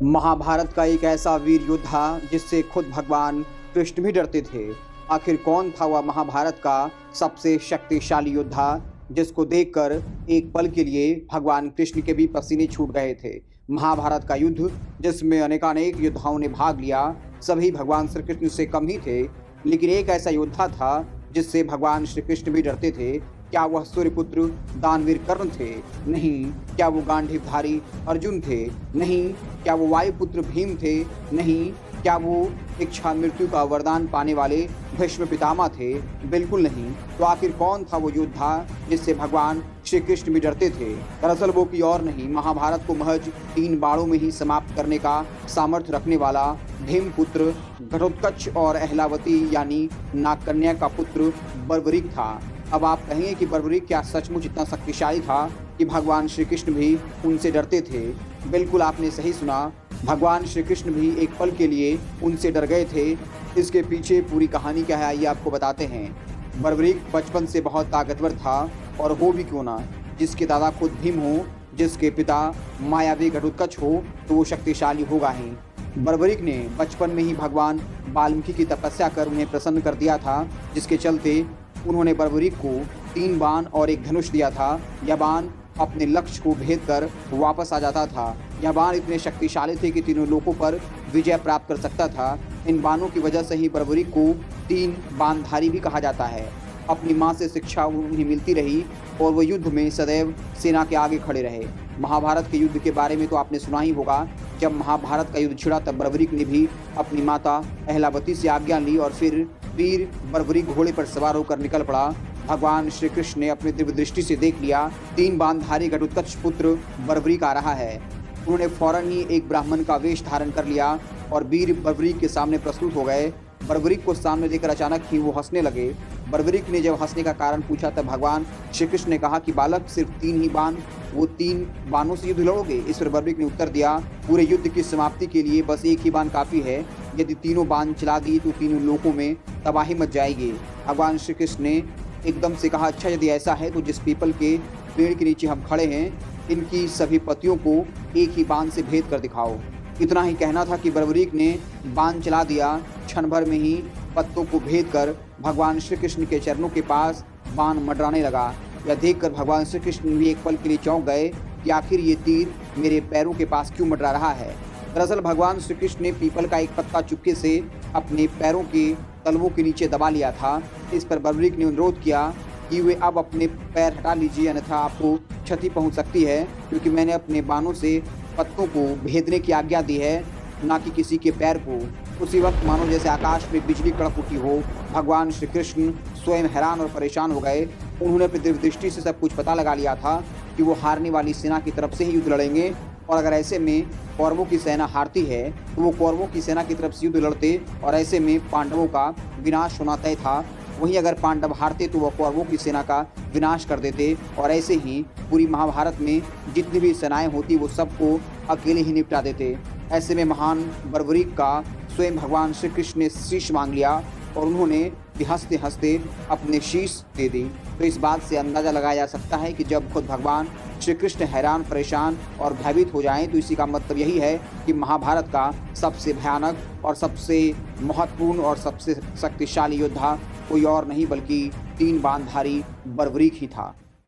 महाभारत का एक ऐसा वीर योद्धा जिससे खुद भगवान कृष्ण भी डरते थे। आखिर कौन था वह महाभारत का सबसे शक्तिशाली योद्धा जिसको देखकर एक पल के लिए भगवान कृष्ण के भी पसीने छूट गए थे। महाभारत का युद्ध जिसमें अनेकानेक योद्धाओं ने भाग लिया, सभी भगवान श्री कृष्ण से कम ही थे, लेकिन एक ऐसा योद्धा था जिससे भगवान श्री कृष्ण भी डरते थे। क्या वह सूर्यपुत्र दानवीर कर्ण थे? नहीं। क्या वो गांडीवधारी अर्जुन थे? नहीं। क्या वो वायुपुत्र भीम थे? नहीं। क्या वो इच्छा मृत्यु का वरदान पाने वाले भीष्म पितामह थे? बिल्कुल नहीं। तो आखिर कौन था वो योद्धा जिससे भगवान श्री कृष्ण भी डरते थे? दरअसल वो की और नहीं, महाभारत को महज 3 बाणों में ही समाप्त करने का सामर्थ्य रखने वाला भीमपुत्र घटोत्कच और अहलावती यानी नागकन्या का पुत्र बर्बरीक था। अब आप कहेंगे कि बर्बरीक क्या सचमुच इतना शक्तिशाली था कि भगवान श्री कृष्ण भी उनसे डरते थे? बिल्कुल आपने सही सुना, भगवान श्री कृष्ण भी एक पल के लिए उनसे डर गए थे। इसके पीछे पूरी कहानी क्या है आइए आपको बताते हैं। बर्बरीक बचपन से बहुत ताकतवर था, और हो भी क्यों ना, जिसके दादा खुद भीम हो, जिसके पिता मायावी घटोत्कच हो, तो वो शक्तिशाली होगा ही। बर्बरीक ने बचपन में ही भगवान वाल्मीकि की तपस्या कर उन्हें प्रसन्न कर दिया था, जिसके चलते उन्होंने बर्बरीक को 3 बाण और एक धनुष दिया था। यह बाण अपने लक्ष्य को भेद कर वापस आ जाता था। यह बाण इतने शक्तिशाली थे कि तीनों लोगों पर विजय प्राप्त कर सकता था। इन बाणों की वजह से ही बर्बरीक को 3 बाणधारी भी कहा जाता है। अपनी माँ से शिक्षा उन्हें मिलती रही और वो युद्ध में सदैव सेना के आगे खड़े रहे। महाभारत के युद्ध के बारे में तो आपने सुना ही होगा। जब महाभारत का युद्ध छिड़ा तब बर्बरीक ने भी अपनी माता अहलावती से आज्ञा ली और फिर वीर बर्बरीक घोड़े पर सवार होकर निकल पड़ा। भगवान श्री कृष्ण ने अपनी दिव्य दृष्टि से देख लिया 3 बाणधारी घटोत्कच पुत्र बर्बरीक आ रहा है। उन्होंने फौरन ही एक ब्राह्मण का वेश धारण कर लिया और वीर बर्बरीक के सामने प्रस्तुत हो गए। बर्बरीक को सामने देखकर अचानक ही वो हंसने लगे। बर्बरीक ने जब हंसने का कारण पूछा तब भगवान श्री कृष्ण ने कहा कि बालक, सिर्फ 3 ही बाण, वो 3 बाणों से युद्ध लड़ोगे? इस पर बर्बरीक ने उत्तर दिया, पूरे युद्ध की समाप्ति के लिए बस एक ही बाण काफ़ी है। यदि तीनों बाण चला दिए तो तीनों लोगों में तबाही मच जाएगी। भगवान श्री कृष्ण ने एकदम से कहा, अच्छा यदि ऐसा है तो जिस पीपल के पेड़ के नीचे हम खड़े हैं, इनकी सभी पत्तियों को एक ही बाण से भेद कर दिखाओ। इतना ही कहना था कि बर्बरीक ने बाण चला दिया। क्षण भर में ही पत्तों को भेद कर भगवान श्री कृष्ण के चरणों के पास बाण मंडराने लगा। यह देखकर भगवान श्री कृष्ण भी एक पल के लिए चौंक गए कि आखिर ये तीर मेरे पैरों के पास क्यों मंडरा रहा है। दरअसल भगवान श्री कृष्ण ने पीपल का एक पत्ता चुपके से अपने पैरों के तलवों के नीचे दबा लिया था। इस पर बर्बरीक ने अनुरोध किया कि वे अब अपने पैर हटा लीजिए, अन्यथा आपको क्षति पहुंच सकती है, क्योंकि मैंने अपने बाणों से पत्तों को भेदने की आज्ञा दी है, ना कि किसी के पैर को। उसी वक्त मानो जैसे आकाश में बिजली कड़क उठी हो। भगवान श्री कृष्ण स्वयं हैरान और परेशान हो गए। उन्होंने अपनी दिव्य दृष्टि से सब कुछ पता लगा लिया था कि वो हारने वाली सेना की तरफ से ही युद्ध लड़ेंगे, और अगर ऐसे में कौरवों की सेना हारती है तो वो कौरवों की सेना की तरफ से युद्ध लड़ते, और ऐसे में पांडवों का विनाश होना तय था। वहीं अगर पांडव हारते तो वह कौरवों की सेना का विनाश कर देते, और ऐसे ही पूरी महाभारत में जितनी भी सेनाएं होती वो सबको अकेले ही निपटा देते। ऐसे में महान बर्बरीक का स्वयं भगवान श्री कृष्ण ने शीश मांग लिया, और उन्होंने भी हंसते हंसते अपने शीश दे दी। तो इस बात से अंदाज़ा लगाया जा सकता है कि जब खुद भगवान श्री कृष्ण हैरान, परेशान और भयभीत हो जाएं तो इसी का मतलब यही है कि महाभारत का सबसे भयानक और सबसे महत्वपूर्ण और सबसे शक्तिशाली योद्धा कोई और नहीं बल्कि 3 बाणधारी बर्बरीक ही था।